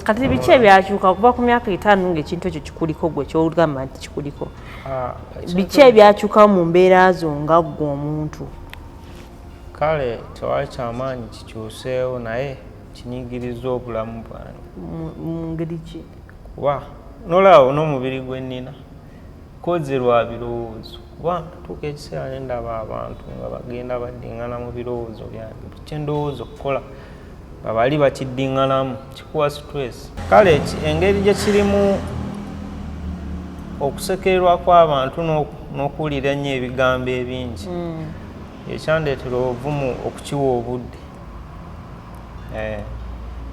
Kati biki ebyakyuka okuva ku myaka 5 ng'ekintu ekyo kikuliko gwe ky'ogamba nti kikuliko. Biki ebyakyuka mu mbeera zo nga ggwe omuntu? Kale tewali kyamaanyi kikyuseewo naye kinyigiriza obulamu bwange. Mu ngeri ki? Kuba nolaawo n'omubiri gwe nnina kozerwa birowoozo. Kuba tuuka ekiseera ne ndaba abantu nga bagenda baddiŋŋana mu birowoozo byange. Kye ndowooza okukola nga bali bakiddiŋŋanamu kikuwa stress. Kale engeri gye kirimu okusekererwa kw'abantu n'okuwulira ennyo ebigambo ebingi ekyandeetera obuvumu okukiwa obudde.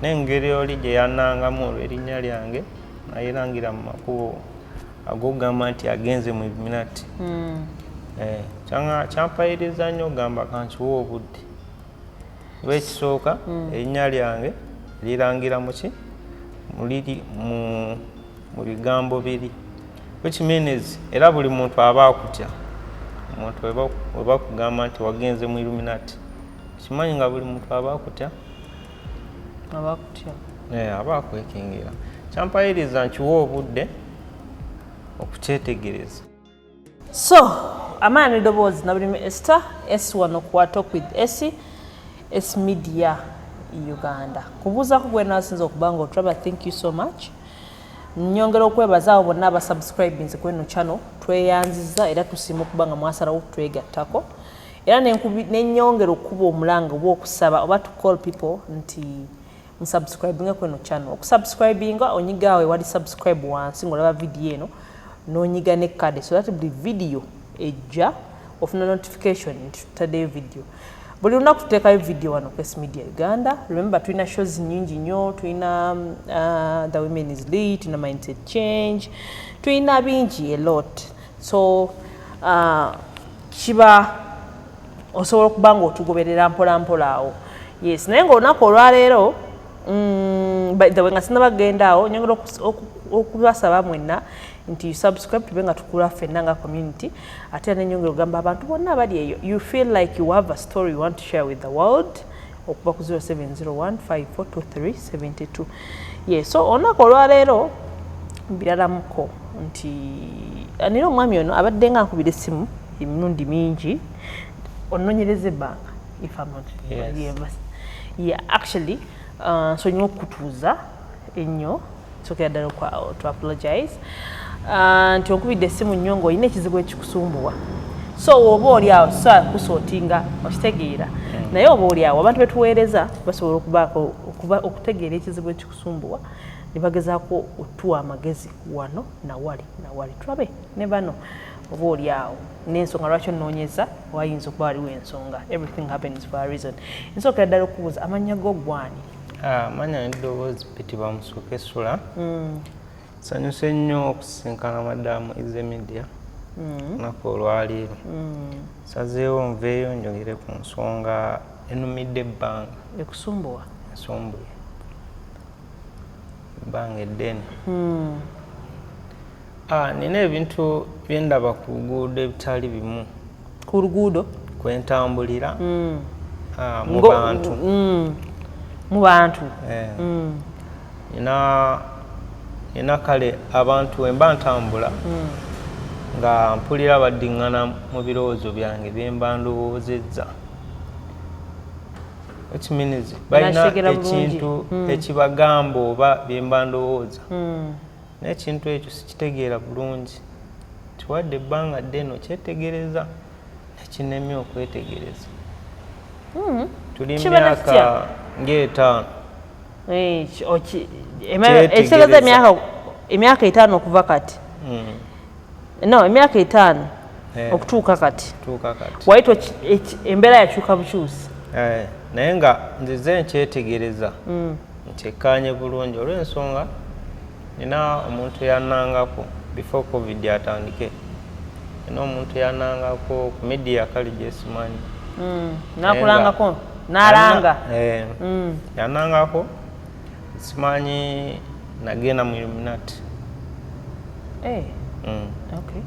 N'engeri oli gye yannangamu olw'erinnya lyange nayerangira mu makubo ag'okugamba nti agenze mu Illuminati. Kyampayiriza nnyo okugamba kankiwa obudde. Lw'ekisooka erinnya lyange lirangira mu bigambo biri. Which means era buli muntu aba akutya. Omuntu weba kugamba nti wagenze mu Illuminati. Kimanyi nga buli muntu aba akutya. Aba akutya. Aba akwekingira. Kyampayiriza nkiwa obudde okukyetegereza. So, amaani ddoboozi na bulimi Esther, S1 okuwa Talk with Essie, S Media Uganda. Kubuuza ku gwe naasinza okuba nga otulaba, thank you so much. Nyongera okwebaza abo bonna abasubscribinze ku eno channel, tweyanziza era tusiima okuba nga mwasalawo okutwegattako. Era n'ennyongera okuba omulanga obw'okusaba oba to call people nti musubscribinge ku eno channel. Okusubscribinga onyiga awo wali subscribe wansi ng'olaba video eno n'onyiga ne kade so that buli video ejja ofuna notification nti tutaddeyo video. Buli lunaku tuteekayo video wano ku S Media Uganda. Remember tulina shows nyingi nnyo, tulina The Women is Lead, tulina Mindset Change, tulina bingi a lot. So kiba osobola okuba nga otugoberera mpola mpola awo. Yes, naye ng'olunaku olwaleero by the way nga sinabagenda awo nyongera okubasaba mwenna nti subscribe tube nga tukula ffenna nga community ate n'ennyongera ogamba abantu bonna abali eyo you feel like you have a story you want to share with the world okuba ku 0701542372. Yes, so olunaku olwaleero mbiralamuko nti nina omwami ono abadde nga nkubira essimu emirundi mingi onoonyereza ebbanga if I'm not yeah, actually so nnyo okutuuza ennyo sokera ddala to apologize nti onkubidde essimu nnyo ng'olina ekizibu ekikusumbuwa so oba oli awo sa kusootinga okitegeera naye oba oli awo abantu betuweereza basobola okutegeera ekizibu ekikusumbuwa ne bagezaako otuwa amagezi wano nawali tulabe ne bano oba oli awo n'ensonga lwaki onoonyeza wayinza okuba waliwo ensonga. Everything happens for a reason. Nsookera ddala okubuuza amannya go gwani? Amanya n'eddoboozi Petiba Musoke Sula. Sanyuse nnyo okusisinkana maddamu Ize Media olunaku olwaleero. Sazeewo nveeyo njogere ku nsonga ennumidde ebbanga. Ekusumbuwa? Ensumbuye. Ebbanga eddene. Nina ebintu bye ndaba ku luguudo ebitali bimu. Ku luguudo? Kwentambulira mu bantu. Mu bantu? Nina kale abantu emba ntambula nga mpulira baddiŋŋana mu birowoozo byange bye mba ndowoozezza. Which means balina ekintu ekibagamba oba bye mba ndowooza. N'ekintu ekyo sikitegeera bulungi. Tiwadde ebbanga ddene okyetegereza ekinemye okwetegereza. Tuli myaka ng'etaano. Ekitegeeza emyaka 5 okuva kati? No, emyaka 5 okutuuka kati. Wayita embeera yakyuka bukyusi? Naye nga nzize nkyetegereza nkyekkaanye bulungi olw'ensonga nina omuntu yannangako before COVID atandike. Nina omuntu yannangako ku media kale gyesimanyi. Nakulangako? N'alanga? Yannangako simanyi nagenda mu Illuminati. Okay.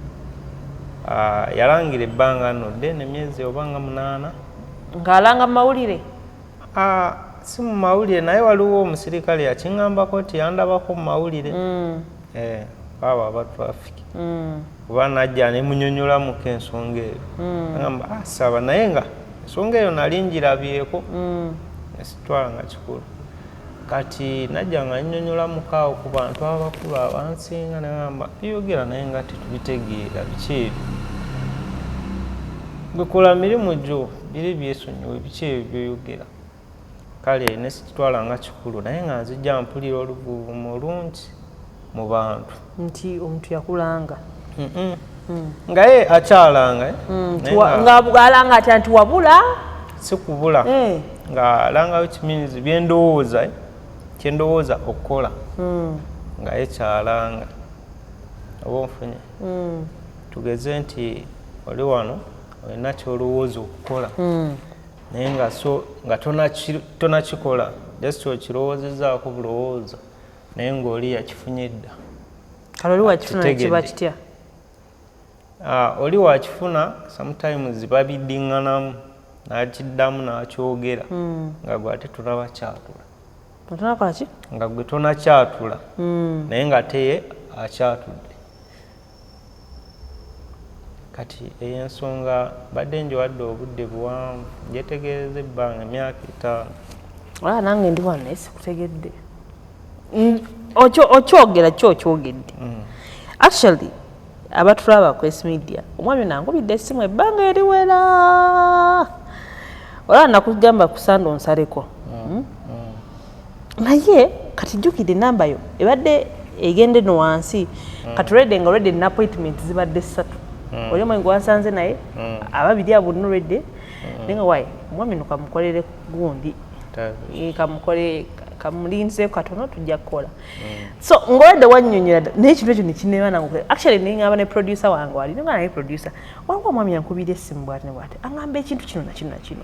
Yalangira ebbanga nno ddene emyezi oba nga 8. Ng'alanga mu mawulire? si mu mawulire naye waliwo omusirikale yakiŋŋambako nti yandabako mu mawulire baba aba traffic kuba najja ne munyonyolamuko ensonga eyo agamba saba naye nga ensonga eyo nali ngirabyeko nesitwala nga kikulu kati najja nga nnyonyolamuko awo ku bantu abakulu abansinga nagamba biyogera naye nga tetubitegeera biki ebyo bikola mirimu gyo biri byesonyiwe biki ebyo byoyogera kale nesitwala nga kikulu naye nga nzijja mpulira oluvuuvumu olungi mu bantu nti omuntu yakulanga nga ye akyalanga nga bwalanga atya nti wabula si kubula nga alanga which means byendowooza kyendowooza okukola nga ye kyalanga oba onfunye tugeze nti oli wano olina kyolowooza okukola naye nga tonakikola just okirowoozezaako bulowooza naye ng'oli yakifunye edda kale oli wakifuna kiba kitya oli wakifuna sometimes babiddiŋŋanamu nakiddamu nakyogera nga gwe ate tulaba kyatula otonakolaki nga gwe tonakyatula naye nga teye akyatudde kati ey'ensonga badde njiwadde obudde buwanvu njetegereza ebbanga emyaka 5 nange ndi wano naye sikutegedde okyogera kyokyogedde actually abatulaba ku S-Media omwami nangubidde essimu ebbanga eriwera olaba nakugamba ku sande onsaleko naye kati jjukidde enamba yo ebadde egende no wansi kati redde nga redde na appointment zibadde 3 oli omwe gwe wansanze naye ababiri abo nno redde naye nga wayi omwami nokamukolere gundi kamukole kamulinze katono tujja kukola so ngolede wannyonnyola naye ekintu ekyo nekinema nange actually nengamba ne producer wange wali nenga naye producer wangu omwami yankubira essimu bwati ne bwati angamba ekintu kino nakino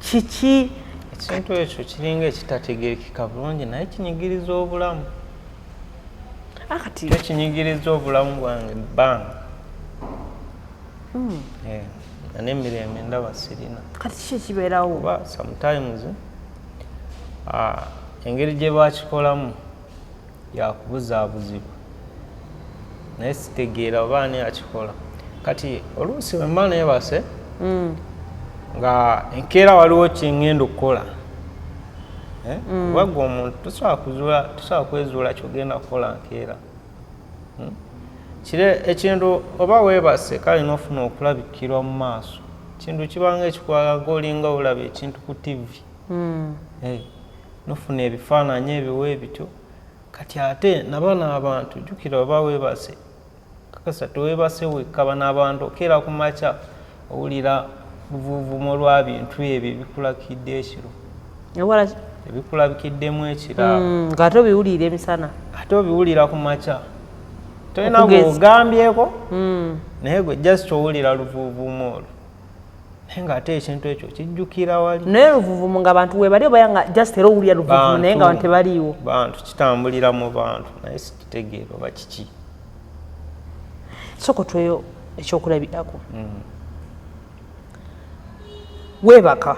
kiki ekintu ekyo kiringa ekitategerekeka bulungi naye kinyigiriza obulamu akati kinyigiriza obulamu bwange bbanga n'emirembe ndaba sirina kati kiki ekibeerawo kuba sometimes engeri gye bakikolamu yakubuzaabuzibwa naye sitegeera oba ani akikola kati oluusi wemba neebase nga enkeera waliwo kyengenda okukola kubagwa omuntu tosobola kwezuula kyogenda kukola nkeera kire ekintu oba weebase kale nofuna okulabikirwa mu maaso kintu kibanga ekikwalaga olinga olaba ekintu ku tivi nofuna ebifaananyi ebiwe bityo kati ate nabana abantu jjukira oba weebase kakasa teweebase wekka bana abantu okeera ku makya owulira buvuuvumo lwa bintu ebyo ebikulakidde ekiro ebikulabikiddemu ekiro ng'ate obiwulira emisana ate obiwulira ku makya tolina gweogambyeko naye gwe just owulira luvuuvumo olwo naye ng'ate ekintu ekyo kijjukira wali naye luvuuvumu nga bantu webali oba nga just era owulira luvuuvumu naye nga bantu tebaliiwo bantu kitambulira mu bantu naye sikitegeera oba kiki sokotweyo ekyokulabirako weebaka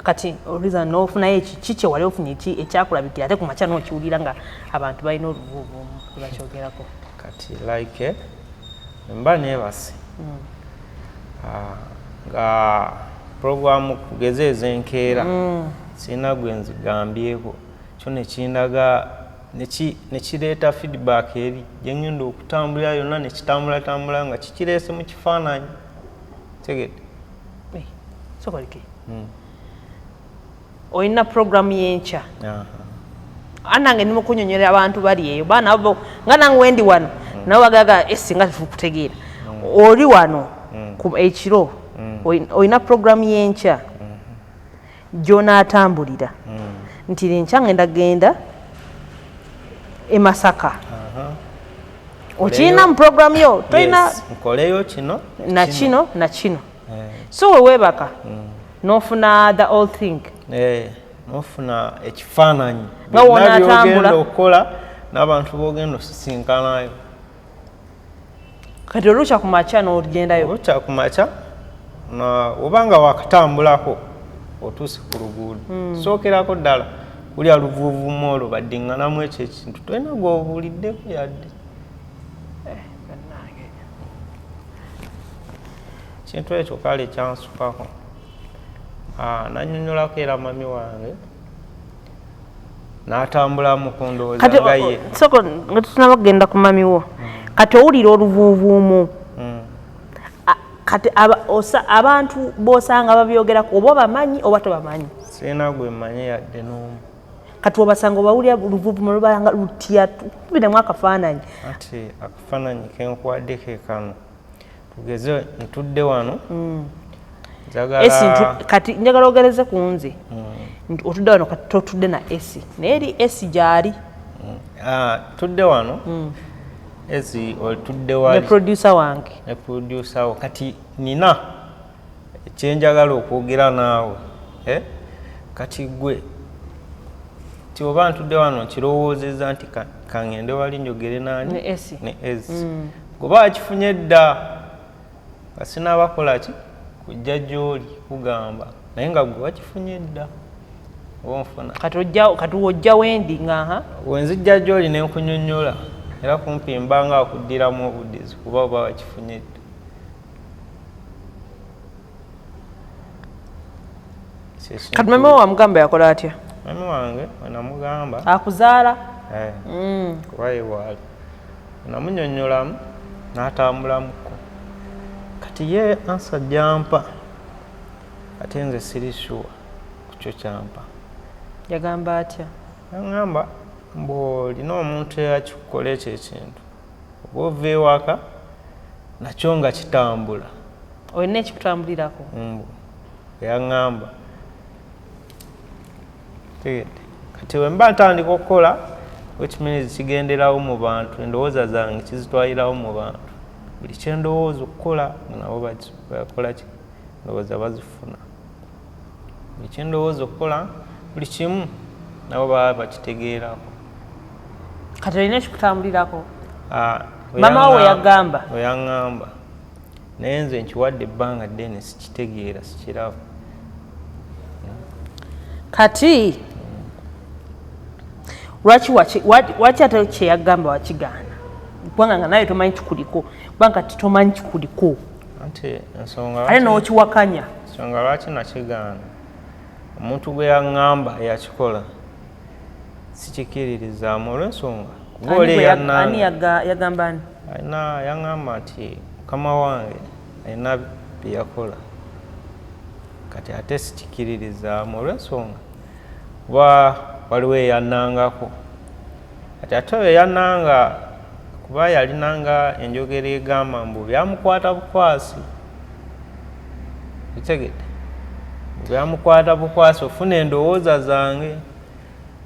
kati oliza nofunayo kiki wali ofunye ekyakulabikira ate ku makya nokiwulira nga abantu balina oluvuuvumu lwebakyogerako kati like mba neebase nga programu kugezeeza enkeera sirina gwe nzigambyeko kyo nekindaga nekireeta feedback eri gyengenda okutambulira yonna nekitambula nga kikireese mu kifaananyi tegedde sokolike olina programu y'enkya anange ndimo kunyonyera abantu bali eyo baana abo nga nange wendi wano nabo bagaga esinga tukutegeera oli wano ekiro olina programu y'enkya gy'onaatambulira nti lenkya ngenda genda e Masaka okirina mu programu yo tolina nkoleyo kino nakino so weweebaka nofuna the all thing nofuna ekifaananyi nga wonaatambula okukola n'abantu bogenda osisinkanayo kati olukya ku makya n'ogendayo olukya ku makya obanga wakatambulako otuuse ku luguudo sookerako ddala kulya luvuuvuumu olwo baddiŋŋanamu ekyo ekintu tolina gw'obuuliddeko yadde kintu ekyo kale kyansukako nannyonnyolako era mami wange n'atambula mu kundowooza nga ye soko nga tutunaba kugenda ku mami wo kati owulira oluvuuvuumu kati abantu b'osanga babyogerako oba bamanyi oba tobamanyi sirina gwe mmanyi yadde n'omu kati obasanga obawulira oluvuuvuumu lubalanga lutya tubiremu akafaananyi ati akafaananyi kenkuwadde ke kano tugeze ntudde wano kati njagala ogereze ku nze otudde wano kati totudde na esi naye eri esi gyali tudde wano esi otudde wali ne producer wange ne producer wo kati nina ekyenjagala okwogera naawe kati gwe ti oba ntudde wano kirowoozezza nti kaŋŋende wali njogere naani ne esi goba akifunye dda nga sinaabakola ki kujja gy'oli kugamba naye nga gwe wakifunye dda oba nfuna kati wojja wendi nga wenzijja gy'oli ne nkunyonnyola era kumpi mbanga akuddiramu obuddizi kuba oba wakifunye dda kati mami wo wamugamba yakola atya mami wange wenamugamba akuzaala kuba ye waali namunnyonnyolamu n'atambulamuko kati ye ansa gyampa ate nze siri sure ku kyo kyampa yagamba atya yaŋŋamba mbw'olina omuntu eyakikukola ekyo ekintu oba ova ewaka nakyo nga kitambula olina ekikutambulirako yaŋŋamba tegedde kati we mba ntandika okukola wekiminizi kigenderawo mu bantu endowooza zange kizitwalirawo mu bantu buli kyendowooza okukola nabo bakola ki ndowooza bazifuna buli kyendowooza okukola buli kimu nabo baba bakitegeerako kati olina ekikutambulirako mama wo yagamba weyaŋŋamba naye nze nkiwadde ebbanga ddene sikitegeera sikiraba kati lwaki ate kyeyagamba wakigaana kubanga nga naye tomanyi kikuliko kubanga kati tomanyi kikuliko ate n'okiwakanya ensonga lwaki nakigaana omuntu gwe yaŋŋamba eyakikola sikikiririzaamu olw'ensonga ani yagamba ani yaŋŋamba nti mukama wange alina bye yakola kati ate sikikiririzaamu olw'ensonga kuba waliwo eyannangako kati ate oyo eyannanga kuba yalinanga enjogera egamba mbu byamukwata bukwasi bitegedde byamukwata bukwasi ofuna endowooza zange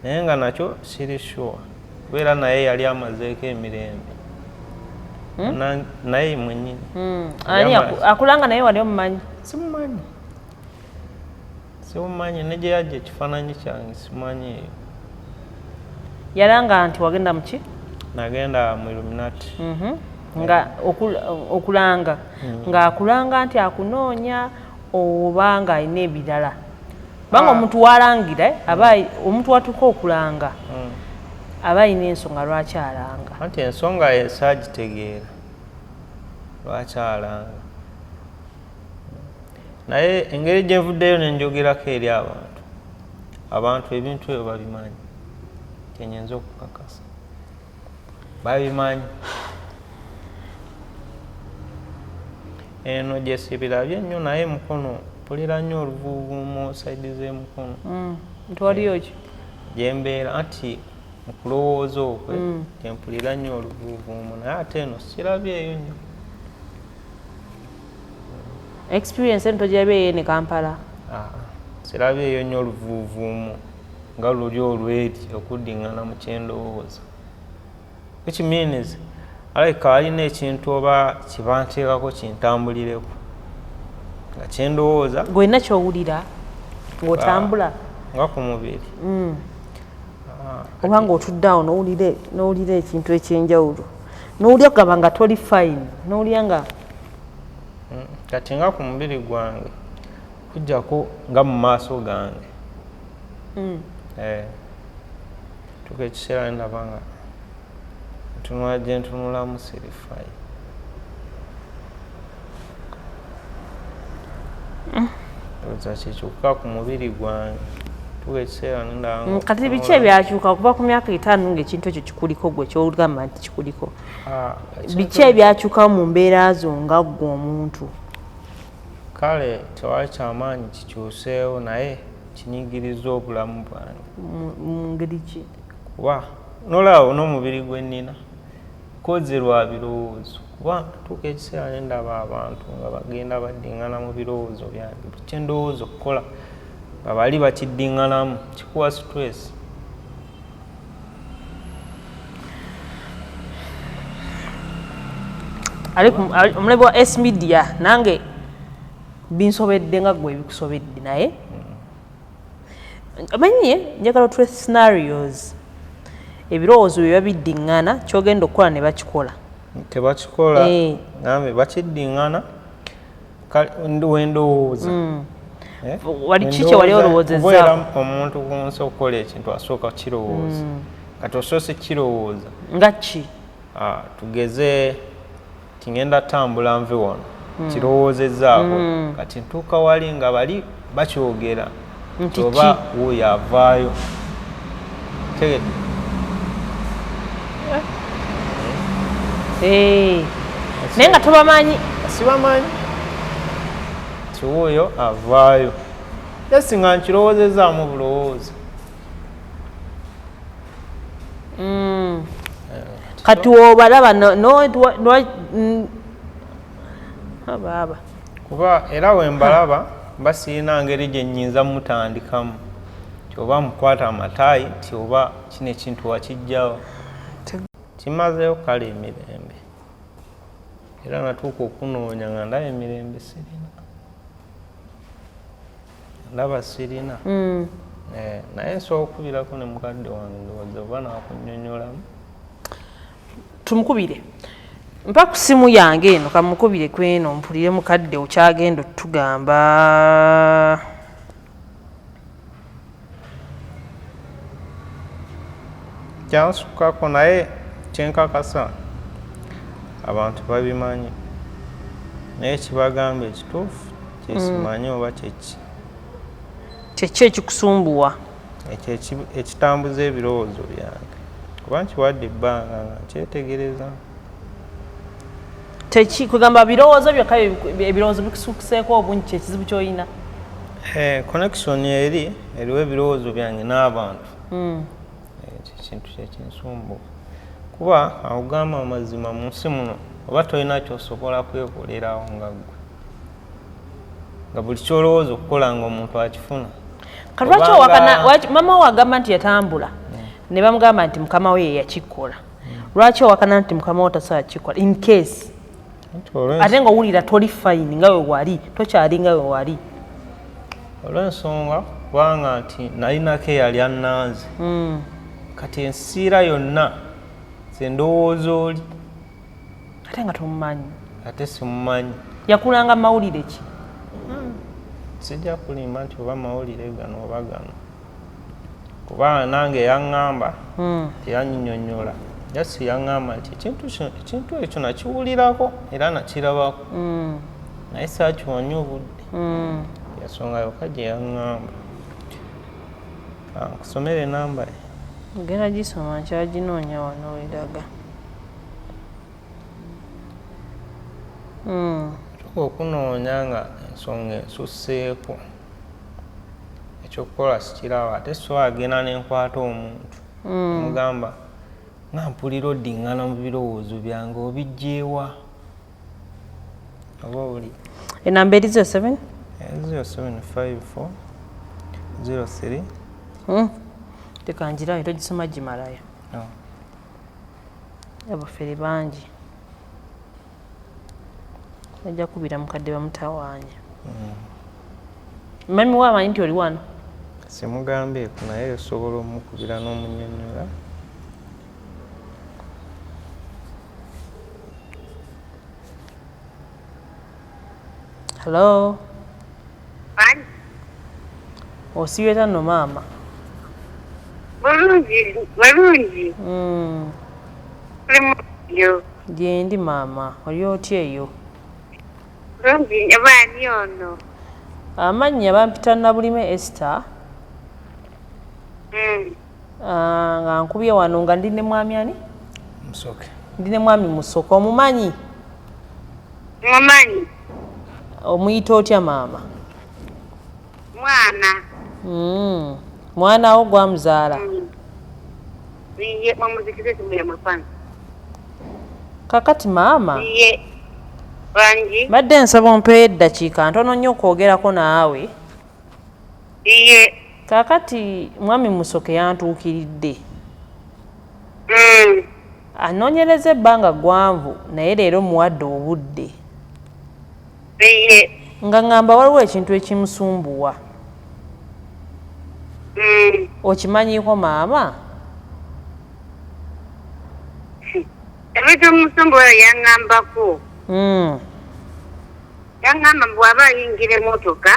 naye nga nakyo siri sure kubeera naye yali amazeeko emirembe naye mwennyini akulanga naye wali omumanyi simumanyi ne gye yajja ekifaananyi kyange simanyi eyo yalanga nti wagenda muki nagenda mu Illuminati nga okulanga ng'akulanga nti akunoonya oba nga alina ebirala banga omuntu walangira omuntu watuuka okulanga aba alina ensonga lwaki alanga anti ensonga esaagitegeera lwaki alanga naye engeri gye nvuddeyo ne njogerako eri abantu ebintu ebyo babimanyi kyenyenza okukakasa babimanyi eno gyesibirabye ennyo naye mukono mpulira nnyo oluvuuvuumu saidi z'emukono nti waliyo ki gyembeera anti mu kulowooza okwe gyempulira nnyo oluvuuvuumu naye ate eno sikirabyeyo nnyo experience ento gyabyeyo ne Kampala sirabyeyo nnyo oluvuuvuumu nga luli olweri okuddiŋŋana mu kyendowooza which means alabika alina ekintu oba kibanteekako kintambulireko nga kyendowooza gwena kyowulira ng'otambula nga ku mubiri oba ng'otuddeawo n'owulira ekintu ekyenjawulo n'owulira kugamba nga toli fine n'owulira nga kati nga ku mubiri gwange kujjako nga mu maaso gange tuka ekiseera ndaba nga ntunula gye ntunulamu sirifayi oza kikyuka ku mubiri gwange tuka ekiseera ndaba kati biki ebyakyuka kuva ku myaka 5 ng'ekintu ekyo kikuliko gwe kyogamba nti kikuliko biki ebyakyukawo mu mbeera zo nga ggwe omuntu kale tewali kyamaanyi kikyuseewo naye kinyigiriza obulamu bwange mu ngeri ki kuba nolaawo n'omubiri gwe nnina kozerwa birowoozo kuba tuuka ekiseera ne ndaba abantu nga bagenda baddiŋŋana mu birowoozo byange buli kye ndowooza okukola nga bali bakiddiŋŋanamu kikuwa stress. omulabi wa S Media nange binsobedde nga gwe bikusobedde naye amanyi njagala otule scenarios ebirowoozo bye babiddiŋŋana kyogenda okukola ne bakikola tebakikola nambe bakiddiŋŋana wendowooza wali ki kye wali olowoozezzaako omuntu kunsi okukola ekintu asooka kirowooza kati osoose kirowooza nga ki tugeze tingenda tambula nve wano kirowoozezzaako kati ntuuka wali nga bali bakyogera nti oba wuuyo avaayo tegedde naye nga tobamanyi sibamanyi ti wuuyo avaayo esi nga nkirowoozezaamu bulowoozi kati wobalaba abaaba kuba era wembalaba basiina ngeri gye nnyinza mutandikamu tioba mukwata amataayi ti oba kino ekintu wakijjawo kimazeewo kale emirembe era natuuka okunoonya nga ndaba emirembe sirina ndaba sirina naye nsobola okukubirako ne mukadde wange ndowooza oba naakunnyonnyolamu tumukubire mpa ku simu yange eno kamukubire kweno mpulire mukadde okyagenda otugamba kyansukako naye kyenkakasa abantu babimanyi naye kibagamba ekituufu kyesimanyi oba kyeki kyeki ekikusumbuwa ekitambuza ebirowoozo byange kuba nkiwadde ebbanga nga nkyetegereza kugamba birowoozo byokka ebirowoozo bikusukuseeko obungi kyekizibu kyolina connection eriwo ebirowoozo byange n'abantu ekintu kyekinsumbuwa kuba akugamba amazima mu nsi muno oba tolina kyosobola kwekolerawo nga ggwe nga buli kyolowooza okukola nga omuntu akifuna lwaki mama we agamba nti yatambula ne bamugamba nti mukama we yeyakikola lwaki owakana nti mukama we tasobola kikola in case ate nga owulira toli fayini nga we wali tokyali nga we wali olw'ensonga kubanga nti nalinako eyali annanze kati ensiira yonna sendowooza oli ate nga tomumanyi ate simumanyi yakulanga mawulire ki sijja kulimba nti oba mawulire gano oba gano kuba nange yaŋŋamba teyannyonnyola jasi yaŋŋamba nti ekintu ekyo nakiwulirako era nakirabako naye saakiwanye obudde yasonga yokka gye yaŋŋamba nkusomere enamba ye ngenda gisoma nkyaginoonya wano weraga tuka okunoonya nga ensonga ensusseeko ekyokukola sikiraba ate so agenda nenkwata omuntu mugamba nga mpulira oddiŋŋana mu birowoozo byange obijjeewa oba oli enamba eri 07 0754 03 tekanjirayo togisoma gimalayo abafere bangi ajja kubira mukadde bamutawaanya mami we amanyi nti oli wano simugambeeko naye osobola omukubira n'omunnyonnyola hello Osibye tanno maama? Bulungi. Yo. Gyendi maama, oli otya eyo? Bulungi abaani ono. Amannya bampita Nabulime Esther. Nga nkubye wano nga ndi ne mwami ani? Musoke. Ndi ne mwami Musoke. Omumanyi? Mumanyi. Omuyita otya maama? Mwana. Mwana wo gwamuzaala? Iye mwamuzikize tumule mafana. Kakati maama? Iye. Banji. Badde nsaba ompeeyo eddakiika ntono nnyo okwogerako naawe. Iye. Kakati mwami Musoke yantuukiridde. Anoonyereza ebbanga ggwanvu naye leero muwadde obudde. Iye. Nga ngamba waliwo ekintu ekimusumbuwa. Okimanyiiko maama? Ebintu musumbuwa yaŋŋambako. Yaŋŋamba bw'aba ayingira emmotoka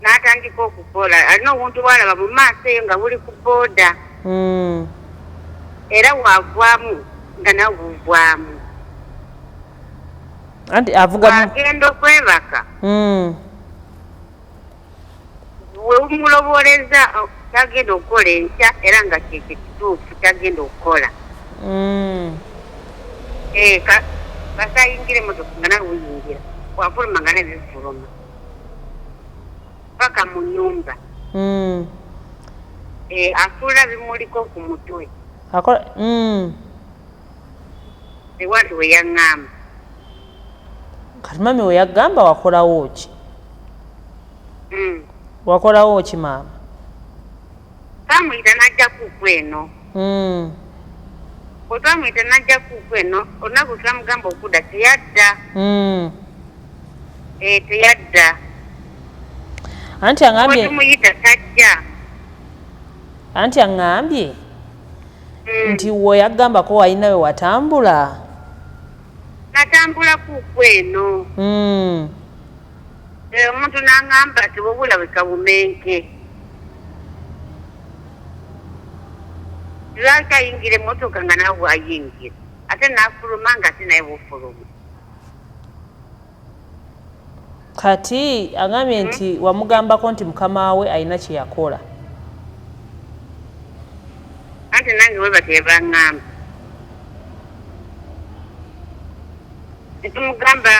n'atandika okukola alina obuntu bw'alaba mu maaso eyo nga buli ku booda era waavaamu nga nawe buvaamu anti avuga agenda okwebaka weumulobooleza kyagenda okukola enkya era nga kyekyo kituufu kyagenda okukola kasayingira emmotoka nga nawe wuyingira wafuluma nga nebifuluma paka mu nyumba asuula bimuliko ku mutwe ewati we yaŋŋamba kati mami we yagamba wakolawo ki? Wakolawo ki maama? Twamuyita n'ajja kuuku eno bwe twamuyita n'ajja kuuku eno olunaku twamugamba okudda teyadda teyadda anti aŋambye tumuyita tajja anti aŋŋambye nti we yagambako walina we watambula natambula kuuku eno omuntu n'aŋŋamba ti bwobulabika Bumenke lwaki ayingira emmotoka nga nawe ayingira ate n'afuluma nga ate naye bufuluma kati aŋambye nti wamugambako nti mukama we alina kye yakola anti nange we batebaŋŋamba netumugamba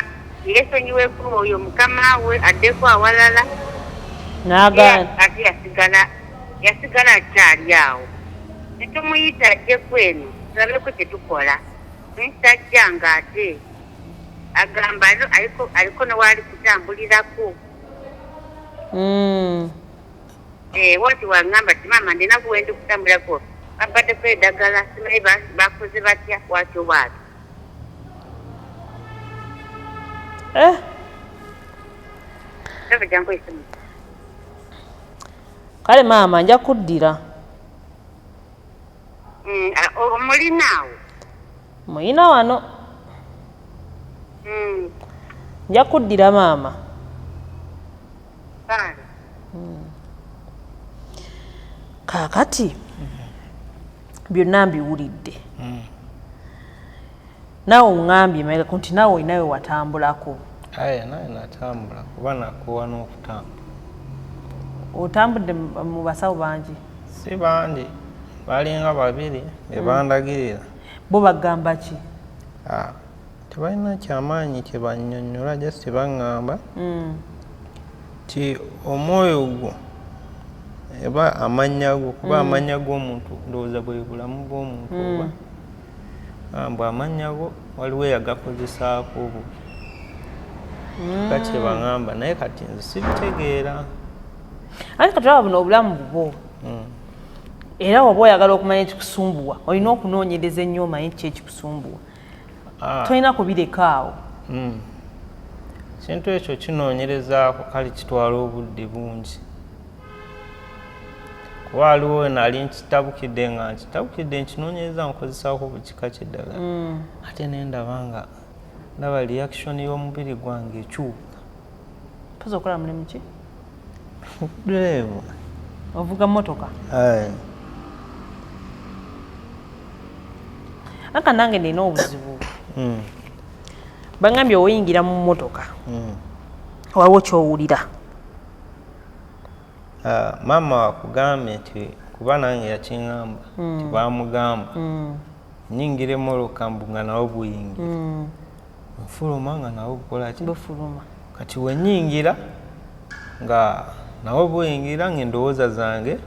yeesonyiweku oyo mukama we addeko awalala ate yasigala akyali awo netumuyita ajjeku eno tulabeko kyetukola tajja nga ate agamba aliko newaali kutambulirako wati waŋŋamba ti maama ndinaku wendi kutambulirako babaddeko eddagala simanyi bakoze batya watyo bwati kale maama nja kuddira omulinaawo muyina wano nja kuddira maama kaakati byonna mbiwulidde naawe oŋŋambye mailako nti naawe olinawe watambulako naye natambula kuba nakuwa n'okutambula otambudde mu basawo bangi si bandi balinga babiri bebandagirira bo bagamba ki tebalina kyamaanyi kyebannyonnyola just baŋŋamba ti omwoyo gwo eba amannya go kuba amannya g'omuntu ndowooza bwe bulamu bw'omuntu oba mbwe amannya go waliwo eyagakozesaako bubi kati baŋŋamba naye kati nze sibitegeera ate katulaba buno obulamu bubwo era oba oyagala okumanya ekikusumbuwa olina okunoonyereza ennyo omanye ki ekikusumbuwa tolina kubireka awo kintu ekyo kinoonyerezaako kale kitwala obudde bungi kuba waliwo nali nkitabukidde nga nkitabukidde nkinoonyereza nkozesaako buli kika kyeddagala ate nendaba nga ndaba reaction y'omubiri gwange ekyuka poza okola mulimu ki Driver. Ovuga motoka. Aye. Aka nange nina obuzibu. Bangambye oyingira mu motoka. Waliwo kyowulira. Mama wakugambye nti kuba nange yakingamba nti bamugamba nyingire moloka mbunga nawo buyingira nfuluma nga nawo bukola ki bufuluma kati wenyingira nga nawo buyingira ng'endowooza zange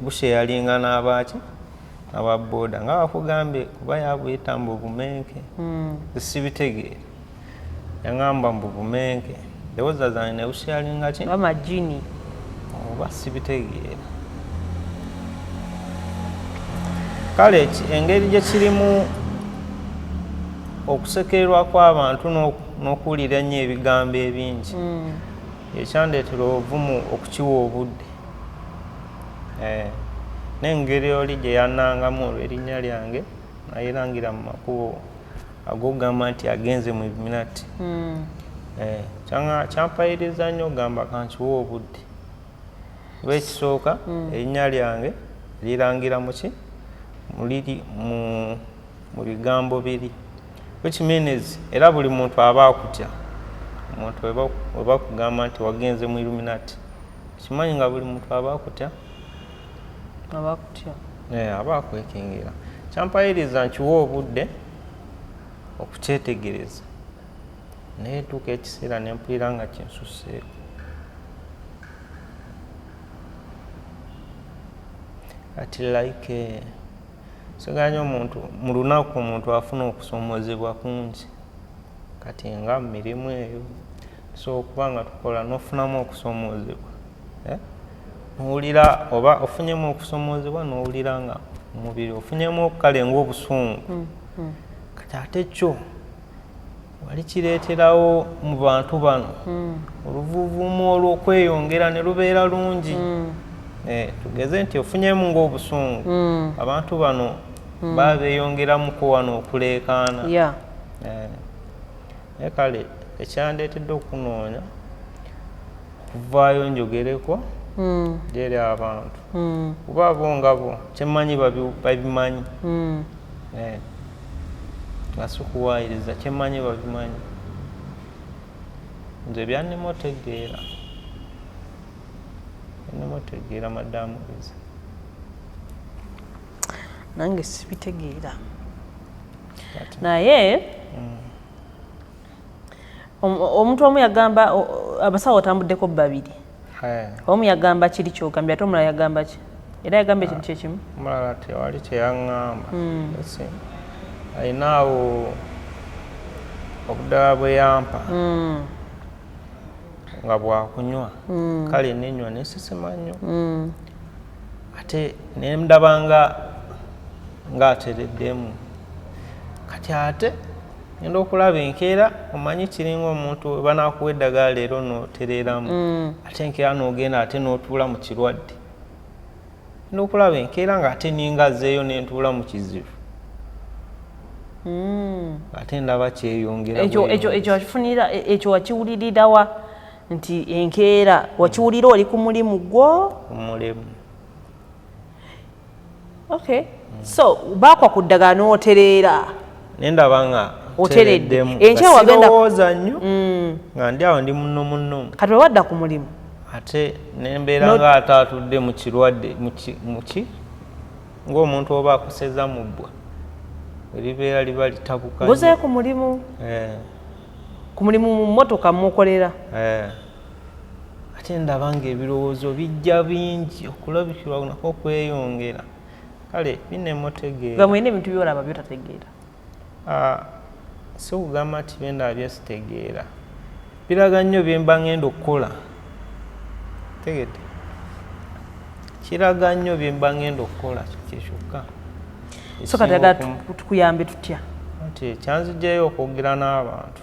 busheyalinga n'abaki ababoda nga bakugambye kuba yabuyita mbu Obumenke sibitegeera yaŋŋamba mbu Obumenke endowooza zange ne busheyalinga ki amajini oba sibitegeera kale engeri gye kirimu okusekererwa kw'abantu n'okuwulira ennyo ebigambo ebingi ekyandeetera obuvumu okukiwa obudde n'engeri oli gye yannangamu olw'erinnya lyange nayerangira mu makubo ag'okugamba nti agenze mu Illuminati kyampayiriza nnyo ogamba kankiwa obudde olw'ekisooka erinnya lyange lirangira mu ki muliri mu bigambo biri which means era buli muntu aba akutya omuntu weba kugamba nti wagenze mu Illuminati kimanyi nga buli muntu aba akutya aba akwekengira kyampayiriza nkiwa obudde okukyetegereza naye tuuka ekiseera ne mpulira nga kinsuseeko ati like siganya omuntu mu lunaku omuntu afuna okusoomozebwa kungi kati nga mirimu eyo so okuba nga tukola n'ofunamu okusoomozebwa n'owulira oba ofunyemu okusoomozebwa n'owulira nga omubiri ofunyemu kale ng'obusungu kati ate kyo wali kireeterawo mu bantu bano oluvuuvuumu olw'okweyongera ne lubeera lungi tugeze nti ofunyemu ng'obusungu abantu bano babeeyongeramuko wano okuleekaana naye kale ekyandeetedde okunoonya okuvaayo njogereko gyeri abantu kuba abo nga bo kyemmanyi babimanyi nga si kuwaayiriza kyemmanyi babimanyi nze byannema otegeera maddamu biza nange sibitegeera naye omuntu omu yagamba abasawo otambuddeko babiri omu yagamba kiri kyogambye ate omulala yagamba ki era yagamba ekintu kyekimu omulala tewali kyeyaŋŋamba ayinaawo obudala bwe yampa nga bwakunywa kale nenywa nesisima nnyo ate nendaba nga atereddemu kati ate ngenda okulaba enkeera omanyi kiringa omuntu banakuwa eddagala leero notereeramu ate enkeera nogenda ate notuula mu kirwadde ngenda okulaba enkeera nga ate ningazeeyo nentuula mu kizibu ate ndaba kyeyongera ekyo wakifunira ekyo wakiwulirirawa nti enkeera wakiwulira oli ku mulimu gwo omulimu okay so baakwa ku ddagala n'otereera nendaba nga otereddemu enkya wagenda sirowooza nnyo nga ndi awo ndi munno kati we wadda ku mulimu ate nembeera nga ate atudde mu kirwadde muki ng'omuntu oba akuseza mu bbwa eribeera liba litabuka ngoze ku mulimu ku mulimu mu mmotoka mukolera ate ndaba nga ebirowoozo bijja bingi okulabikirwa nako okweyongera kale binemutegeera nga mwine ebintu byolaba byotategeera si kugamba nti byendaba byesitegeera biraga nnyo byemba ngenda okukola tegete kiraga nnyo byemba ngenda okukola kyekyokyokka so kati agala tukuyambe tutya nti kyanzigyayo okwogera n'abantu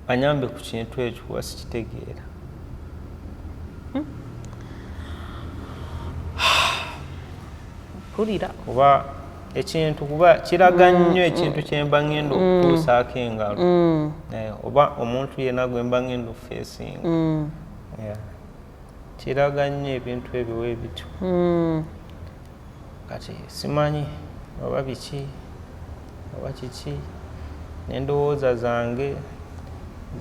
banyambe ku kintu ekyo kuba sikitegeera pulira kuba ekintu kuba kiraga nnyo ekintu kyemba ngenda okutuusaako engalo oba omuntu yenna gwemba ngenda ofeesinga kiraga nnyo ebintu ebyo bityo. Kati simanyi oba biki oba kiki, n'endowooza zange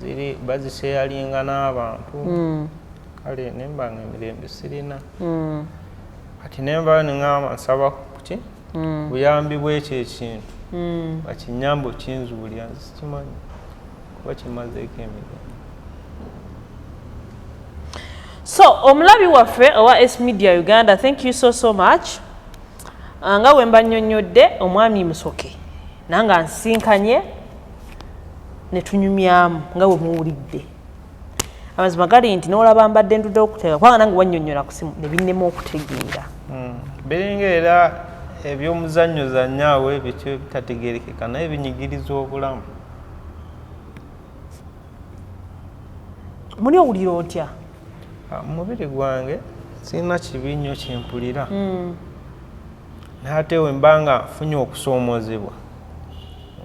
ziri baziseyalinga n'abantu. Kale nemba nga emirembe sirina. Kati nemba neŋŋamba nsaba kuki buyambi bw'ekyo ekintu bakinyambe okinzuulira, sikimanyi kuba kimazeeko emirembe. So omulabi waffe owa S Media Uganda, thank you so much. Nga wemba nnyonnyodde omwami Musoke nanga nsinkanye ne tunyumyamu nga bwe muwulidde. Amazima gali nti n'olaba mbadde ndudde okutegeera kubanga nange wannyonnyola ku simu ne binnema okutegeera. Biringa eby'omuzannyo zannyawo ebityo ebitategeerekeka naye binyigiriza obulamu. Muli owulira otya? Mubiri gwange sirina kibi nnyo kyempulira. Ate we mba nga nfunye okusoomoozebwa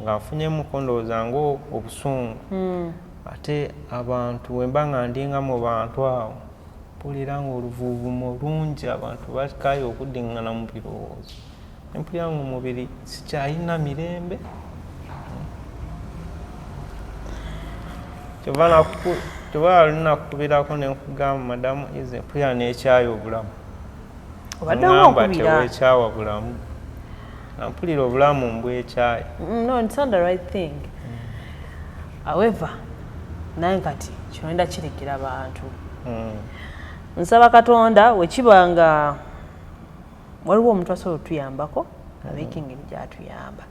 nga nfunyemu kondooza ng'obusungu, ate abantu we mba nga ndinga mu bantu awo mpulira ng'oluvuuvumo lungi, abantu bakaayo okuddiŋŋana mu birowoozo. Empulira ng'omubiri sikyalina mirembe. Kyova lunakkubirako ne nkugamba madamu ize mpulira n'ekyayo obulamu. Ngamba tewekyawa bulamu. Nampulira obulamu mbwekyayo. No, it's not the right thing. However, naye kati kyonda kirekera abantu. Nsaba Katonda wekiba nga waliwo omuntu asobola otuyambako abeeko engeri gy'atuyamba.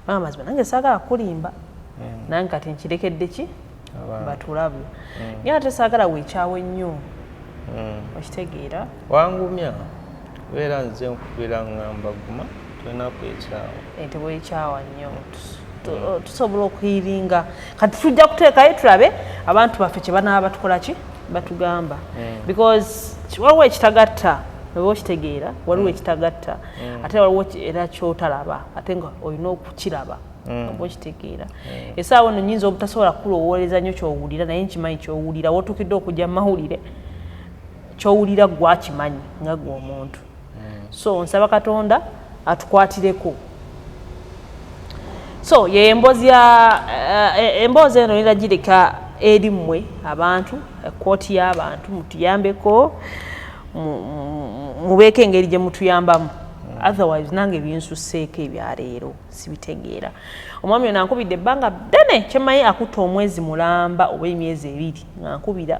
Mazima nange saagala kulimba. Nange kati nkirekedde ki? Batulabe. Naye ate saagala weekyawe nnyo. Okitegeera? Wangumya. Kubeera nze nkubira ngamba guma tulina kwekyawa. Tebwekyawa nnyo. Tusobola okuyiringa. Kati tujja kuteekayo tulabe abantu baffe kye banaaba batukola ki? Batugamba. Because waliwo ekitagatta oba okitegeera, waliwo ekitagatta ate waliwo era kyotalaba ate nga olina okukiraba oba okitegeera. Essaawa eno nnyinza obutasobola kulowooleza nnyo ky'owulira naye nkimanyi ky'owulira, wootuukidde okujja mu mawulire ky'owulira gwe akimanyi nga gwe omuntu. So nsaba Katonda atukwatireko. So ye emboozi eno niragireka eri mmwe abantu, ekkooti y'abantu mutuyambeko mubeeko engeri gye mutuyambamu. Otherwise nange binsusseeko ebyaleero sibitegeera. Omwami ono ankubidde ebbanga ddene kyemmanyi akutta omwezi mulamba oba emyezi 2 nga nkubira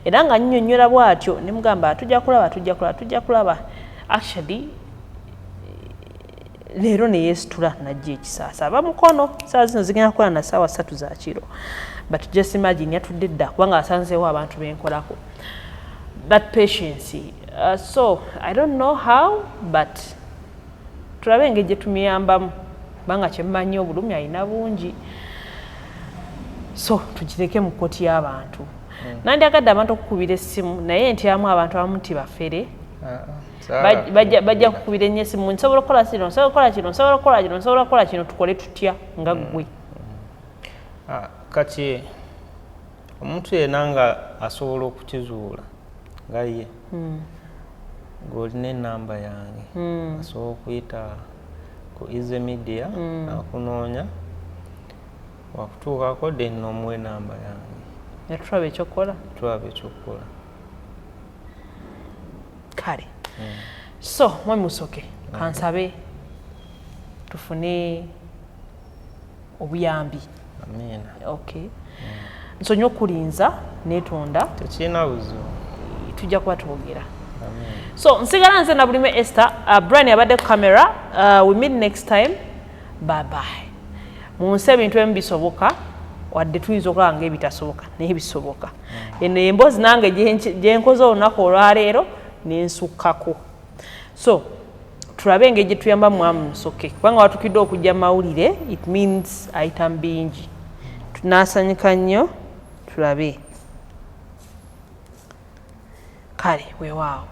era nga nnyonnyola bw'atyo ne mugamba tujja kulaba. Actually leero ne yeesitula najja ekisaasa aba mukono saa zino zigenda kukola na ssaawa 3 za kiro, but just imagine yatudde dda kubanga asanzeewo abantu benkolako. That patience. So I don't know how, but tulabe engeri gye tumuyambamu kubanga kyemmanyi obulumi alina bungi. So tugireke mu kkooti y'abantu. Nandyagadde abantu okukubira essimu naye ntyamu abantu abamu nti bafere. Bajja kukubira ennyo essimu, nsobola okukola kino, nsobola okukola kino, nsobola okukola kino, nsobola okukola kino, tukole tutya nga ggwe. Kati omuntu yenna nga asobola okukizuula nga ye ng'olina ennamba yange asobola okuyita ku Easy Media akunoonya wakutuukako then n'omuwa ennamba yange. Netulaba ekyokukola? Tulaba ekyokukola. Kale. So mwami Musoke kansabe tufune obuyambi. Amina. Okay. Nsonyi okulinza netonda tekirina buzibu, tujja kuba twogera. So nsigala nze na Bulime Esther, Brian abadde ku camera. We meet next time. Bye bye. Munsi ebintu ebimu bisoboka wadde tuyinza okulaba ng'ebitasoboka naye bisoboka. Eno emboozi nange gye nkoze olunaku olwaleero nensukkako. So tulabe engeri gye tuyamba mwami Musoke kubanga watukidde okujja mawulire, it means ayita mbingi. Tunaasanyuka nnyo tulabe. Kale weewaawo.